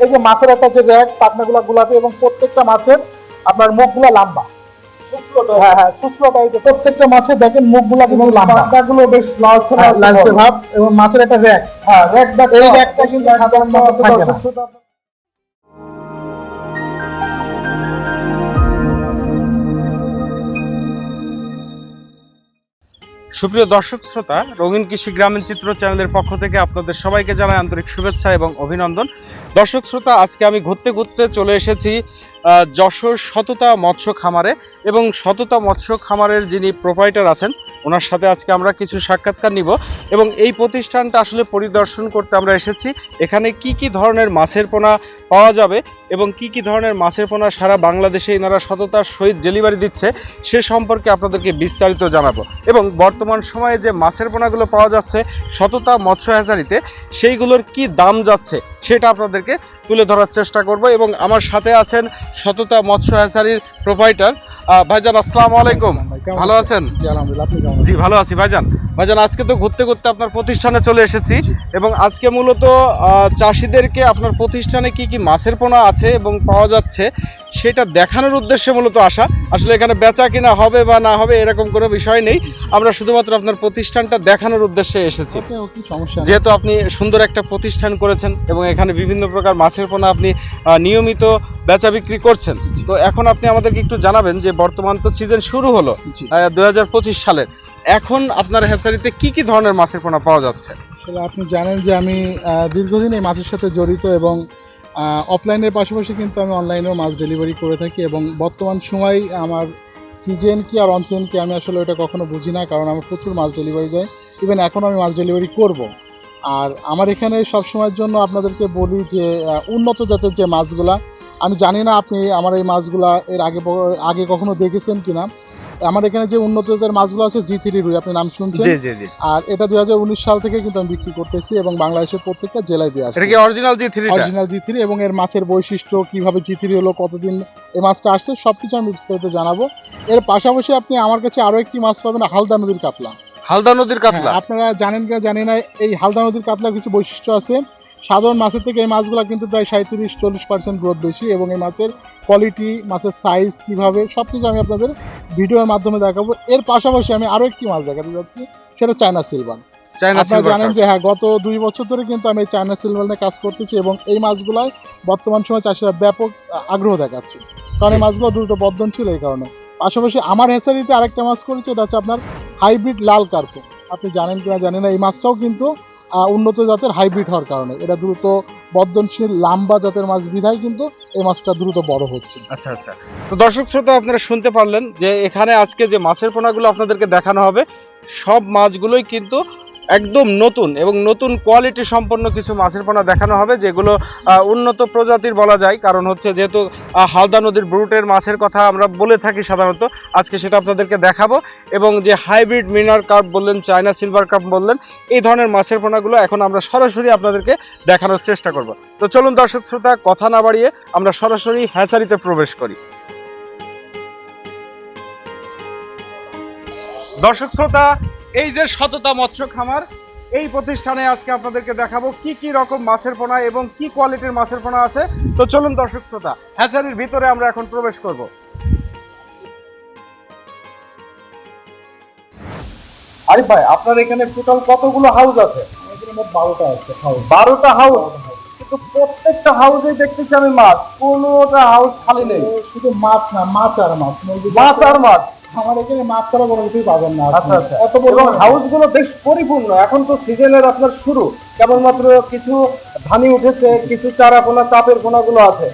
এই যে মাছের একটা যে র্যাক, পাখনাগুলো গোলাপি এবং প্রত্যেকটা মাছের আপনার মুখগুলো লম্বা। হ্যাঁ হ্যাঁ, শুষ্ক টাইপের। প্রত্যেকটা মাছের দেখেন মুখগুলো কিন্তু লম্বা, পাখনাগুলো বেশ লালচে লালচে ভাব এবং মাছের একটা র্যাক। হ্যাঁ, র্যাক বা এই র্যাকটা কিন্তু সাধারণত থাকে না। সুপ্রিয় দর্শক শ্রোতা, রঙিন কৃষি গ্রামীণ চিত্র চ্যানেলের পক্ষ থেকে আপনাদের সবাইকে জানাই আন্তরিক শুভেচ্ছা এবং অভিনন্দন। দর্শক শ্রোতা, আজকে আমি ঘুরতে ঘুরতে চলে এসেছি যশোর সততা মৎস্য খামারে, এবং সততা মৎস্য খামারের যিনি প্রোপাইটার আছেন ওনার সাথে আজকে আমরা কিছু সাক্ষাৎকার নিব, এবং এই প্রতিষ্ঠানটা আসলে পরিদর্শন করতে আমরা এসেছি। এখানে কি কি ধরনের মাছের পোনা পাওয়া যাবে এবং কি কি ধরনের মাছের পোনা সারা বাংলাদেশে এনারা সততার সহিত ডেলিভারি দিচ্ছে সে সম্পর্কে আপনাদেরকে বিস্তারিত জানাবো, এবং বর্তমান সময়ে যে মাছের পোনাগুলো পাওয়া যাচ্ছে সততা মৎস্য হ্যাচারিতে সেইগুলোর কি দাম যাচ্ছে সেটা আপনাদেরকে তুলে ধরার চেষ্টা করব। এবং আমার সাথে আছেন সততা মৎস্য হ্যাচারির প্রোপাইটার ভাইজান। আসসালামু আলাইকুম, ভালো আছেন? জি ভালো আছি ভাইজান। ভাইজান, আজকে তো ঘুরতে ঘুরতে আপনার প্রতিষ্ঠানে চলে এসেছি, এবং আজকে মূলত চাষিদেরকে আপনার প্রতিষ্ঠানে কি কি মাছের পোনা আছে এবং পাওয়া যাচ্ছে সেটা দেখানোর উদ্দেশ্যে মূলত আসা। আসলে এখানে বেচা কিনা হবে বা না হবে এরকম কোনো বিষয় নেই, আমরা শুধুমাত্র আপনার প্রতিষ্ঠানটা দেখানোর উদ্দেশ্যে এসেছি। যেহেতু আপনি সুন্দর একটা প্রতিষ্ঠান করেছেন এবং এখানে বিভিন্ন প্রকার মাছের পোনা আপনি নিয়মিত বেচা বিক্রি করছেন, তো এখন আপনি আমাদেরকে একটু জানাবেন যে বর্তমান তো সিজন শুরু হলো 2025 সালের, এখন আপনার হ্যাচারিতে কি কি ধরনের মাছের পোনা পাওয়া যাচ্ছে? আসলে আপনি জানেন যে আমি দীর্ঘদিন এই মাছের সাথে জড়িত, এবং অফলাইনের পাশাপাশি কিন্তু আমি অনলাইনেও মাছ ডেলিভারি করে থাকি। এবং বর্তমান সময় আমার সিজন কি আর অনসিজন কি আমি আসলে ওটা কখনো বুঝি না, কারণ আমার প্রচুর মাছ ডেলিভারি যায়। ইভেন এখন আমি মাছ ডেলিভারি করব। আর আমার এখানে সব সময়ের জন্য আপনাদেরকে বলি যে উন্নত জাতের যে মাছগুলা, আমি জানি না আপনি আমার এই মাছগুলা এর আগে কখনো দেখেছেন কিনা। আমার এখানে যে উন্নত জাতের মাছগুলো আছে G3 রুই, আপনি নাম শুনছেন? জি জি জি। আর এটা 2019 সাল থেকে কিন্তু আমি বিক্রি করতেছি এবং বাংলাদেশের প্রত্যেকটা জেলায় দিয়ে আসছি। এটা কি অরিজিনাল G3? অরিজিনাল G3, এবং এর মাছের বৈশিষ্ট্য, কিভাবে G3 হলো, কতদিন এই মাছটা আসছে, সবকিছু আমি বিস্তারিত জানাবো। এর পাশাপাশি আপনি আমার কাছে আরো একটি মাছ পাবেন, হালদা নদীর কাতলা। হালদা নদীর কাতলা? আপনারা জানেন কিনা জানি না, এই হালদা নদীর কাতলার কিছু বৈশিষ্ট্য আছে। সাধারণ মাছের থেকে এই মাছগুলো কিন্তু প্রায় 37-40% গ্রোথ বেশি, এবং এই মাছের কোয়ালিটি, মাছের সাইজ কীভাবে, সব কিছু আমি আপনাদের ভিডিওর মাধ্যমে দেখাবো। এর পাশাপাশি আমি আরও একটি মাছ দেখাতে যাচ্ছি, সেটা চায়না সিলভার। আপনারা জানেন যে গত 2 বছর ধরে কিন্তু আমি এই চায়না সিলভার নিয়ে কাজ করতেছি, এবং এই মাছগুলাই বর্তমান সময় চাষিরা ব্যাপক আগ্রহ দেখাচ্ছে, কারণ এই মাছগুলো দ্রুত বর্ধনশীল। এই কারণে পাশাপাশি আমার হ্যাচারিতে আরেকটা মাছ করেছে, এটা হচ্ছে আপনার হাইব্রিড লাল কার্পো। আপনি জানেন কিনা জানেন না, এই মাছটাও কিন্তু উন্নত জাতের হাইব্রিড হওয়ার কারণে এটা দ্রুত বর্ধনশীল লম্বা জাতের মাছ বিধায় কিন্তু এই মাছটা দ্রুত বড় হচ্ছে। আচ্ছা আচ্ছা, তো দর্শক শ্রোতা আপনারা শুনতে পারলেন যে এখানে আজকে যে মাছের পোনাগুলো আপনাদেরকে দেখানো হবে সব মাছগুলোই কিন্তু একদম নতুন এবং নতুন কোয়ালিটি সম্পন্ন কিছু মাছের পোনা দেখানো হবে, যেগুলো উন্নত প্রজাতির বলা যায়, কারণ হচ্ছে যেহেতু হালদা নদীর ব্রুটের মাছের কথা আমরা বলে থাকি সাধারণত, আজকে সেটা আপনাদেরকে দেখাবো। এবং যে হাইব্রিড মিনার কার্প বললেন, চায়না সিলভার কার্প বললেন, এই ধরনের মাছের পোনাগুলো এখন আমরা সরাসরি আপনাদেরকে দেখানোর চেষ্টা করব। তো চলুন দর্শক শ্রোতা, কথা না বাড়িয়ে আমরা সরাসরি হ্যাচারিতে প্রবেশ করি। দর্শক শ্রোতা, এই যে সততা মৎস্য খামার, এই প্রতিষ্ঠানে আজকে আপনাদেরকে দেখাবো কি কি রকম মাছের পোনা এবং কি কোয়ালিটির মাছের পোনা আছে। তো চলুন দর্শক শ্রোতা, হ্যাচারির ভিতরে আমরা এখন প্রবেশ করব। আরিফ ভাই, আপনার এখানে টোটাল কতগুলো হাউস আছে? এখানে মোট 12টা আছে হাউস। 12টা হাউস, কিন্তু প্রত্যেকটা হাউসেই দেখতেছি আমি মাছ, কোনোটা হাউস খালি নেই। শুধু মাছ না, মাছ আর মাছ, মাছ আর মাছ। আমার এখানে মাছ ছাড়া কোনো কিছুই পাবেন না। আচ্ছা আচ্ছা, এত বড় হাউসগুলো বেশ পরিপূর্ণ। এখন তো সিজনের আপনার শুরু, কেবলমাত্র কিছু ধানি উঠেছে, কিছু চারা পোনা, চাপের পোনাগুলো আছে।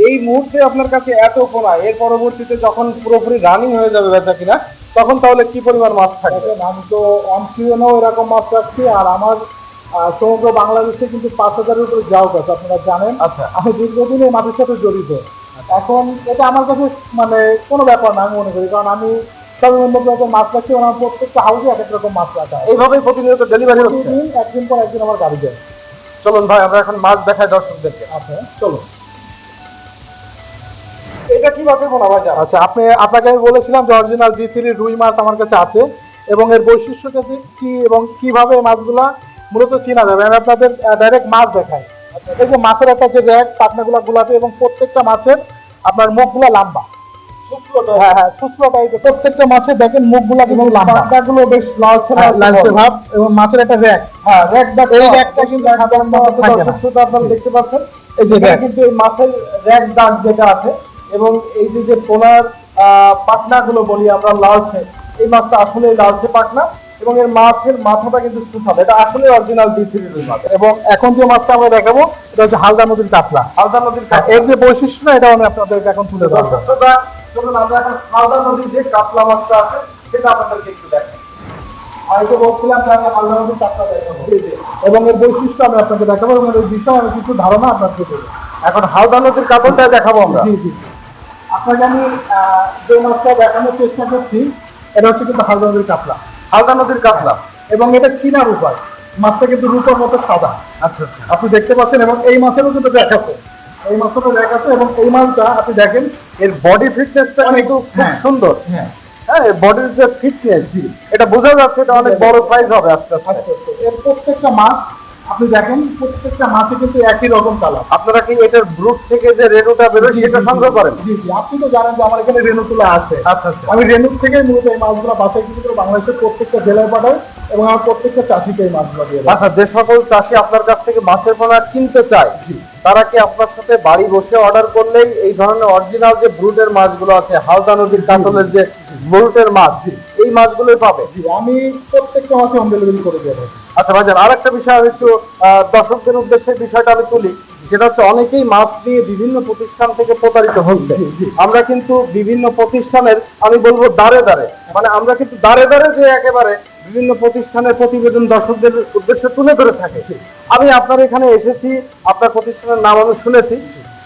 এই মুহূর্তে আপনার কাছে এত পোনা, এর পরবর্তীতে যখন পুরোপুরি রানিং হয়ে যাবে বেচা কিনা, তখন তাহলে কি পরিমাণ মাছ থাকবে? আমি তো অনসিজনেও এরকম মাছ রাখছি, আর আমার সমগ্র বাংলাদেশে কিন্তু 5000-এর উপরে যাও আছে, আপনারা জানেন। আচ্ছা, আমি দীর্ঘদিন এই মাছের সাথে জড়িত। এখন এটা আমার কাছে মানে কোনো ব্যাপার না আমি মনে করি, কারণ আমি সর্বনিম্ন রকম মাছ রাখছি, আমার প্রত্যেকটা হাউসে এক এক রকম মাছ রাখা। এইভাবেই প্রতিনিয়ত ডেলিভারি হচ্ছে, একদিন পর একদিন আমার গাড়ি যায়। চলুন ভাই, আমরা এখন মাছ দেখাই দর্শকদেরকে। আচ্ছা চলুন। এটা কি মাছের পোনা ভাই? আচ্ছা, আপনাকে আমি বলেছিলাম যে অরিজিনাল G3 রুই মাছ আমার কাছে আছে, এবং এর বৈশিষ্ট্যটা কি এবং কিভাবে এই মাছগুলা মূলত চেনা যাবে, আমি আপনাদের ডাইরেক্ট মাছ দেখাই। এই যে মাছের একটা যে র্যাক, পাখনাগুলা গোলাপি এবং প্রত্যেকটা মাছের আপনার মুখগুলো লম্বা। হ্যাঁ হ্যাঁ, শুষ্ক টাইপের প্রত্যেকটা মাছের দেখেন মুখগুলা কিন্তু লম্বা, পাখনাগুলো বেশ লালচে লালচে ভাব এবং মাছের একটা র্যাক। হ্যাঁ, র্যাক দাগ, এই র্যাকটা কিন্তু সাধারণত আপনারা দেখতে পাচ্ছেন। এই যে র্যাক কিন্তু এই মাছের র্যাক দাগ যেটা আছে এবং এই যে পোনার পাখনাগুলো বলি আমরা লালচে, এই মাছটা আসলে লালচে পাখনা এবং এর মাছের মাথাটা কিন্তু সুস্বাদু। এটা আসলে অরিজিনাল জি3 রুই মাছ। এবং এখন যে মাছটা আমরা দেখাবো এটা হচ্ছে হালদা নদীর কাতলা। হালদা নদীর এর যে বৈশিষ্ট্য এটা আমি আপনাদেরকে এখন তুলে ধরবো। চলুন আমরা এখন হালদা নদীর যে কাতলা মাছটা আছে সেটা আপনাদেরকে একটু দেখাই। আর এটা বলছিলাম যে আমি হালদা নদীর কাতলা দেখাবো এবং এর বৈশিষ্ট্য আমি আপনাকে দেখাবো এবং এর বিষয়ে আমি কিছু ধারণা আপনাকে দেবো। এখন হালদা নদীর কাতলটা দেখাবো আমরা। জি জি, আপনাকে আমি যে মাছটা দেখানোর চেষ্টা করছি এটা হচ্ছে কিন্তু হালদা নদীর কাতলা। হালদা নদীর কাতলা এবং এটা চীনা রূপার মাছটা কিন্তু রূপার মতো সাদা। আচ্ছা আচ্ছা, আপনি দেখতে পাচ্ছেন এবং এই মাছেরও কিন্তু র্যাক আছে, এই মাছেরও র্যাক আছে এবং এই মাছটা আপনি দেখেন এর বডি ফিটনেসটা কিন্তু খুব সুন্দর। হ্যাঁ হ্যাঁ, বডির যে ফিটনেস এটা বোঝা যাচ্ছে এটা অনেক বড় সাইজ হবে আস্তে আস্তে। এর প্রত্যেকটা মাছ আপনি দেখেন প্রত্যেকটা মাছে কিন্তু একই রকম কালার। আপনারা কি এটার ব্রুট থেকে যে রেণুটা বেরোয় সেটা সংগ্রহ করেন? জি জি, আপনি তো জানেন যে আমার এখানে রেণুগুলো আছে। আচ্ছা আচ্ছা, আমি রেণু থেকে মূলত এই মাছগুলো বাছাই করে বাংলাদেশের প্রত্যেকটা জেলায় পাঠাই এবং আমার প্রত্যেকটা চাষিকে এই মাছগুলো দিয়ে দেয়। আচ্ছা, যে সকল চাষি আপনার কাছ থেকে মাছের পোনা কিনতে চায় তারা কি আপনার সাথে বাড়ি বসে অর্ডার করলেই এই ধরনের অরিজিনাল যে ব্রুটের মাছগুলো আছে, হালদা নদীর কাতলের যে ব্রুটের মাছ, এই মাছগুলোই পাবে? জি, আমি প্রত্যেকটা মাছে হোম ডেলিভারি করে দেবো। আচ্ছা ভাইজান, আরেকটা বিষয় আমি একটু দর্শকদের উদ্দেশ্যে বিষয়টা আমি তুলি, সেটা হচ্ছে অনেকেই মাছ দিয়ে বিভিন্ন প্রতিষ্ঠান থেকে প্রতারিত হচ্ছে। আমরা কিন্তু বিভিন্ন প্রতিষ্ঠানের, আমি বলবো দাঁড়ে দাঁড়ে, মানে আমরা কিন্তু দাঁড়ে দাঁড়ে যে একেবারে বিভিন্ন প্রতিষ্ঠানের প্রতিবেদন দর্শকদের উদ্দেশ্যে তুলে ধরে থাকে। আমি আপনার এখানে এসেছি, আপনার প্রতিষ্ঠানের নাম আমি শুনেছি,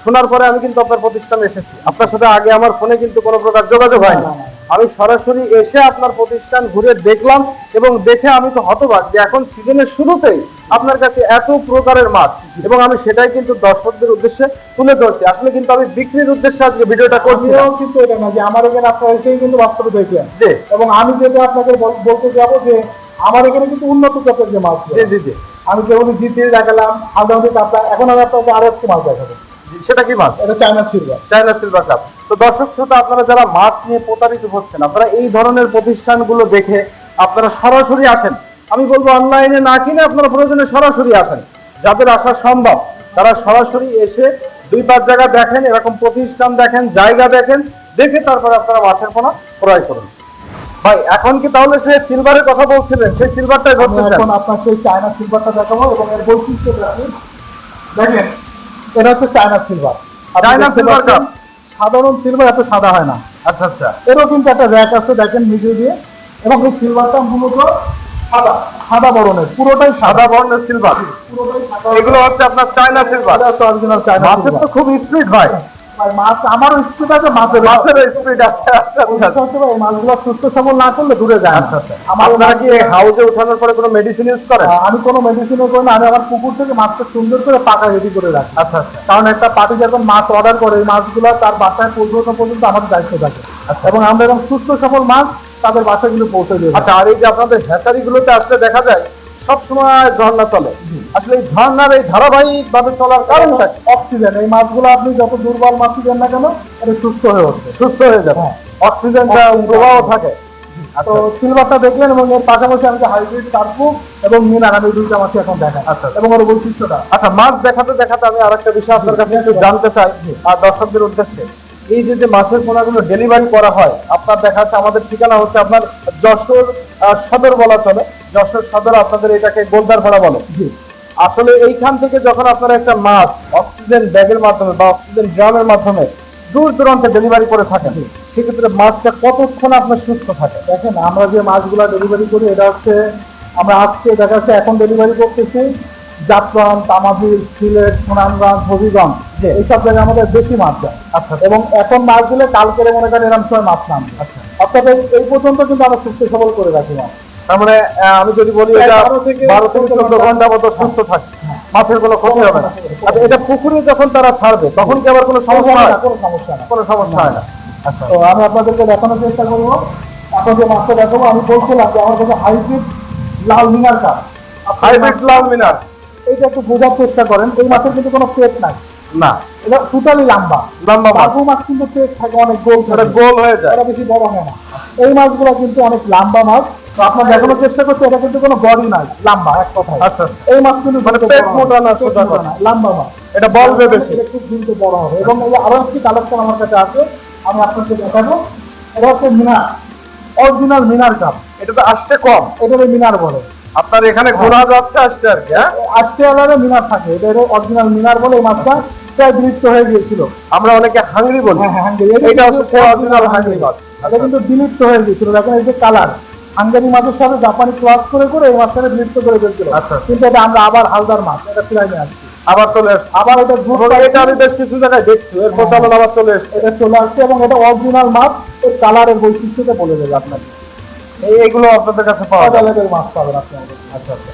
শোনার পরে আমি কিন্তু আপনার প্রতিষ্ঠানে এসেছি। আপনার সাথে আগে আমার ফোনে কিন্তু কোনো প্রকার যোগাযোগ হয়নি, আমি সরাসরি এসে আপনার প্রতিষ্ঠান ঘুরে দেখলাম এবং দেখে আমি তো হতবাক যে এখন সিজনের শুরুতেই আপনার কাছে এত প্রকারের মাছ, এবং আমি সেটাই কিন্তু দর্শকদের উদ্দেশ্যে তুলে ধরছি। আসলে কিন্তু আমি বিক্রির উদ্দেশ্যে আজকে ভিডিওটা করছি কিন্তু এটা না যে আমার এখানে আপনার এসেই কিন্তু বাস্তবে দেখলেন। এবং আমি যেটা আপনাকে বলতে যাবো যে আমার এখানে কিন্তু উন্নত জাতের যে মাছ। জি জি জি, আমি কেবল জি3 দেখালাম, হালদা নদীর কাতলা, এখন আমি আপনাকে আরো একটি মাছ দেখাবো। সেটা কি মাছ? এটা China silver. China silver cup. তো দর্শক শ্রোতা, আপনারা যারা মাছ নিয়ে প্রতারিত হচ্ছেন, আপনারা এই ধরনের প্রতিষ্ঠানগুলো দেখে আপনারা সরাসরি আসেন। আমি বলবো অনলাইনে না কিনে আপনারা প্রয়োজনে সরাসরি আসেন। যাদের আসা সম্ভব তারা সরাসরি এসে 2-5 জায়গা দেখেন, এরকম প্রতিষ্ঠান দেখেন, জায়গা দেখেন, দেখে তারপরে আপনারা মাছের পোনা ক্রয় করুন। ভাই, এখন কি তাহলে সেই সিলভারের কথা বলছিলেন, সেই সিলভারটাই ধরতেছেন? এখন আপনাকে সেই চায়না সিলভারটা দেখাবো এবং এর বৈশিষ্ট্য দেখেন। এটা হচ্ছে China silver. China silver cup সাধারণ সিলভার এত সাদা হয় না। আচ্ছা আচ্ছা, এরও কিন্তু একটা র্যাক আছে দেখেন মিডিও দিয়ে, এবং এই সিলভারটা মূলত সাদা, সাদা বর্ণের, পুরোটাই সাদা বর্ণের সিলভার, পুরোটাই সাদা। এগুলো হচ্ছে আপনার চায়না সিলভার। এটা তো অরিজিনাল চায়না। মাছের তো খুব স্পিড ভাই। মাছ আমারও স্পিড আছে, মাছেরও স্পিড আছে। আচ্ছা আচ্ছা, ভাই মাছগুলো সুস্থ সবল না করলে দূরে যায়। আচ্ছা আচ্ছা, আপনারা কি হাউসে ওঠানোর পরে কোনো মেডিসিন ইউজ করেন? আমি কোনো মেডিসিনও করি না, আমি আমার পুকুর থেকে মাছটা সুন্দর করে পাকা রেডি করে রাখি। আচ্ছা আচ্ছা, কারণ একটা পার্টি যখন মাছ অর্ডার করে এই মাছগুলো তার বাসায় পৌঁছানো পর্যন্ত আমাদের দায়িত্ব থাকে। আচ্ছা, এবং আমরা এরকম সুস্থ সবল মাছ তাদের বাসায় কিন্তু পৌঁছে দিই। আচ্ছা, আর এই যে আপনাদের হ্যাচারিগুলোতে আসলে দেখা যায় সবসময় ঝর্ণা চলে, আসলে এই ঝর্ণার এই ধারাবাহিক ভাবে চলার কারণটা অক্সিজেন। এই মাছগুলো আপনি যত দুর্বল মাছ দেন না কেন এটা সুস্থ হয়ে উঠবে, সুস্থ হয়ে যাবে, অক্সিজেনটা প্রবাহ থাকে। তো সিলভারটা দেখলেন এবং এর পাশাপাশি আমি হাইব্রিড কার্পু এবং মিনার, আমি দুইটা মাছ এখন দেখাই। আচ্ছা, এবং ওর বৈশিষ্ট্যটা। আচ্ছা, মাছ দেখাতে দেখাতে আমি আরেকটা বিষয় আপনার কাছে একটু জানতে চাই আর দর্শকদের উদ্দেশ্যে। এই যে মাছের পোনাগুলো ডেলিভারি করা হয়, আপনার দেখা যাচ্ছে আমাদের ঠিকানা হচ্ছে আপনার যশোর সদর বলা চলে, যশোর সদর, আপনাদের এটাকে গোলদার ভাড়া বলে। আসলে এইখান থেকে যখন আপনারা একটা মাছ অক্সিজেন ব্যাগের মাধ্যমে বা অক্সিজেন ড্রামের মাধ্যমে দূর দূরান্তে ডেলিভারি করে থাকেন, সেক্ষেত্রে মাছটা কতক্ষণ আপনার সুস্থ থাকে? দেখেন, আমরা যে মাছগুলো ডেলিভারি করি এটা হচ্ছে আমরা আজকে দেখা যাচ্ছে এখন ডেলিভারি করতেছি জাফলং, তামাবিল, সিলেট, সুনামগঞ্জ, হবিগঞ্জ, এইসব জায়গায় আমাদের বেশি মাছ যায়। আচ্ছা, এবং এখন মাছ দিলে কালকে মনে করেন এরকম সময় মাছ নামবে। আচ্ছা, অর্থাৎ এই পর্যন্ত কিন্তু আমরা সুস্থ সবল করে রাখি মাছ। তার মানে আমি যদি বলি 12 থেকে 14 ঘন্টা মতো সুস্থ থাকে, মাছের কোনো ক্ষতি হবে না। আচ্ছা, এটা পুকুরে যখন তারা ছাড়বে তখন কি আবার কোনো সমস্যা হয়? কোনো সমস্যা না, কোনো সমস্যা হয় না। আচ্ছা, তো আমি আপনাদেরকে দেখানোর চেষ্টা করবো। এখন যে মাছটা দেখাবো, আমি বলছিলাম যে আমার কাছে হাইব্রিড লাল মিনার কাপ। হাইব্রিড লাল মিনার, এইটা একটু বোঝার চেষ্টা করেন, এই মাছের কিন্তু কোনো পেট নাই, না এটা টোটালি লম্বা। লম্বা মাছ, বাবু মাছ কিন্তু পেট থাকে অনেক গোল, এটা গোল হয়ে যায়। এটা বেশি বড় হয় না। এই মাছগুলো কিন্তু অনেক লম্বা মাছ। তো আপনার দেখানোর চেষ্টা করছে, এটা কিন্তু কোনো বডি নাই, লম্বা এক কথায়। আচ্ছা এই মাছ কিন্তু মানে দ্রুত পেট বড় মোটা হবে, না, পেট সোজা মোটা না, লম্বা মাছ। এটা বলবে বেশি, এটা খুব দ্রুত বড় হবে। এবং এই যে আরো একটি কালেকশন আমার কাছে আছে, আমি আপনাকে দেখাবো। এটা হচ্ছে মিনার, অরিজিনাল মিনার কাপ। এটা তো আসতে কম, এটাকে মিনার বলে। আপনার এখানে ঘোরা যাচ্ছে আসতে আর কি। হ্যাঁ, অস্ট্রেলিয়ারে মিনার থাকে, এটা অরিজিনাল মিনার বলে। এই মাছটা প্রায় বিলুপ্ত হয়ে গিয়েছিল। আমরা অনেকে হাঙ্গরি বলি। হ্যাঁ, হাঙ্গেরি। এটা হচ্ছে সেই অরিজিনাল হাঙ্গরি মাছ। এটা কিন্তু বিলুপ্ত হয়ে গিয়েছিল। দেখেন এই যে কালার, হাঙ্গেরি মাছের সাথে জাপানি ক্রস করে করে এই মাছটাকে বিলুপ্ত করে ফেলছিল। আচ্ছা। কিন্তু এটা আমরা আবার হালদার মাছ, এটা ফিরাই নিয়ে আসছি, আবার চলে আসছে। আবার এটা গ্রুপ, এটা আমি বেশ কিছু জায়গায় দেখছি, এর প্রচলন আবার চলে এসছে। এটা চলে আসছে। এবং এটা অরিজিনাল মাছ, এর কালারের বৈশিষ্ট্যটা বলে দেবে আপনাকে। এইগুলো আপনাদের কাছে পাওয়া যায়। অ্যাভেলেবল মাছ পাবেন আপনাদের। আচ্ছা আচ্ছা।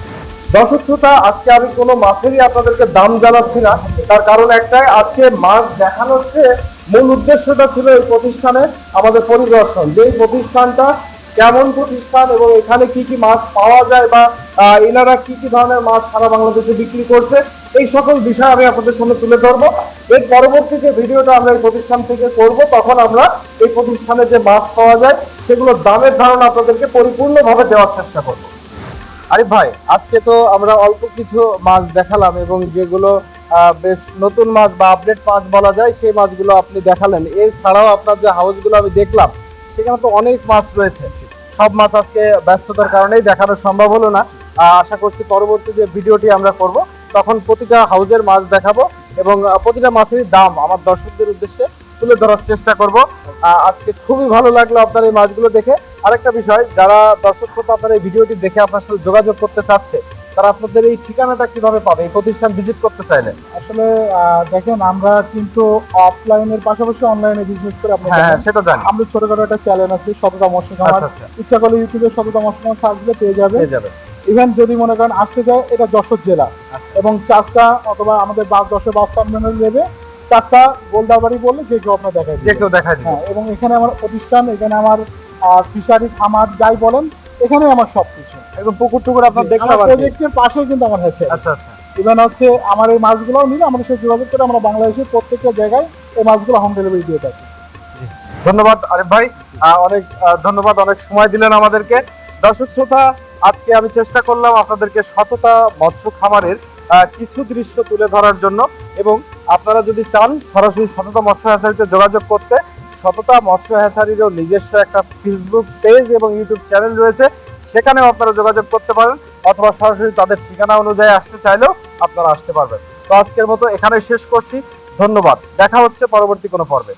দর্শক শ্রোতা, আজকে আমি কোনো মাছেরই আপনাদেরকে দাম জানাচ্ছি না, তার কারণ একটাই, আজকে মাছ দেখানোর চেয়ে মূল উদ্দেশ্যটা ছিল এই প্রতিষ্ঠানে আমাদের পরিদর্শন, যে এই প্রতিষ্ঠানটা কেমন প্রতিষ্ঠান এবং এখানে কি কি মাছ পাওয়া যায় বা এনারা কি কি ধরনের মাছ সারা বাংলাদেশে বিক্রি করছে, এই সকল বিষয় আমি আপনাদের সামনে তুলে ধরবো। এর পরবর্তী যে ভিডিওটা আমরা এই প্রতিষ্ঠান থেকে করব, তখন আমরা এই প্রতিষ্ঠানে যে মাছ পাওয়া যায় সেগুলোর দামের ধারণা আপনাদেরকে পরিপূর্ণভাবে দেওয়ার চেষ্টা করব। আরিফ ভাই, আজকে তো আমরা অল্প কিছু মাছ দেখালাম এবং যেগুলো বেশ নতুন মাছ বা আপডেট মাছ বলা যায় সেই মাছগুলো আপনি দেখালেন। এছাড়াও আপনার যে হাউসগুলো আমি দেখলাম সেখানে তো অনেক মাছ রয়েছে। সব মাছ আজকে ব্যস্ততার কারণেই দেখানো সম্ভব হলো না। আশা করছি পরবর্তী যে ভিডিওটি আমরা করব তখন প্রতিটা হাউসের মাছ দেখাবো এবং প্রতিটা মাছেরই দাম আমার দর্শকদের উদ্দেশ্যে তুলে ধরার চেষ্টা করব। আজকে খুবই ভালো লাগলো আপনার এই মাছগুলো দেখে। আরেকটা বিষয়, যারা দর্শক শ্রোতা আপনার এই ভিডিওটি দেখে আপনার সাথে যোগাযোগ করতে চাচ্ছে, তারা আপনাদের এই ঠিকানাটা কিভাবে পাবে, এই প্রতিষ্ঠান ভিজিট করতে চাইলে? আসলে দেখেন, আমরা কিন্তু অফলাইনের পাশাপাশি অনলাইনে বিজনেস করে আপনার। হ্যাঁ, সেটা জানি। আমরা ছোটখাটো একটা চ্যানেল আছে, সততা মৎস্য খামার। ইচ্ছা করলে ইউটিউবে সততা মৎস্য খামার সার্চ দিলে পেয়ে যাবে। ইভেন যদি মনে করেন আসতে যায়, এটা যশোর জেলা এবং চাষটা অথবা আমাদের যশোর বাস টার্মিনাল নেবে, চাষটা গোলদাবাড়ি বললে যে কেউ আপনার দেখায়, যে কেউ দেখায় দিবে। হ্যাঁ, এবং এখানে আমার প্রতিষ্ঠান, এখানে আমার ফিশারি খামার যাই বলেন, এখানে আমার সবকিছু একদম পুকুর টুকুর আপনার দেখলাম প্রজেক্টের পাশেই কিন্তু আমার হচ্ছে। আচ্ছা আচ্ছা। ইভেন হচ্ছে আমার এই মাছগুলো নিলে আমাদের সাথে যোগাযোগ করে আমরা বাংলাদেশের প্রত্যেকটা জায়গায় এই মাছগুলো হোম ডেলিভারি দিয়ে থাকি। ধন্যবাদ আরিফ ভাই, অনেক ধন্যবাদ, অনেক সময় দিলেন আমাদেরকে। দর্শক শ্রোতা, আজকে আমি চেষ্টা করলাম আপনাদেরকে সততা মৎস্য খামারের কিছু দৃশ্য তুলে ধরার জন্য। এবং আপনারা যদি চান সরাসরি সততা মৎস্য হ্যাচারিতে যোগাযোগ করতে, সততা মৎস্য হ্যাচারিরও নিজস্ব একটা ফেসবুক পেজ এবং ইউটিউব চ্যানেল রয়েছে, সেখানেও আপনারা যোগাযোগ করতে পারেন, অথবা সরাসরি তাদের ঠিকানা অনুযায়ী আসতে চাইলেও আপনারা আসতে পারবেন। তো আজকের মতো এখানে শেষ করছি। ধন্যবাদ, দেখা হচ্ছে পরবর্তী কোনো পর্বে।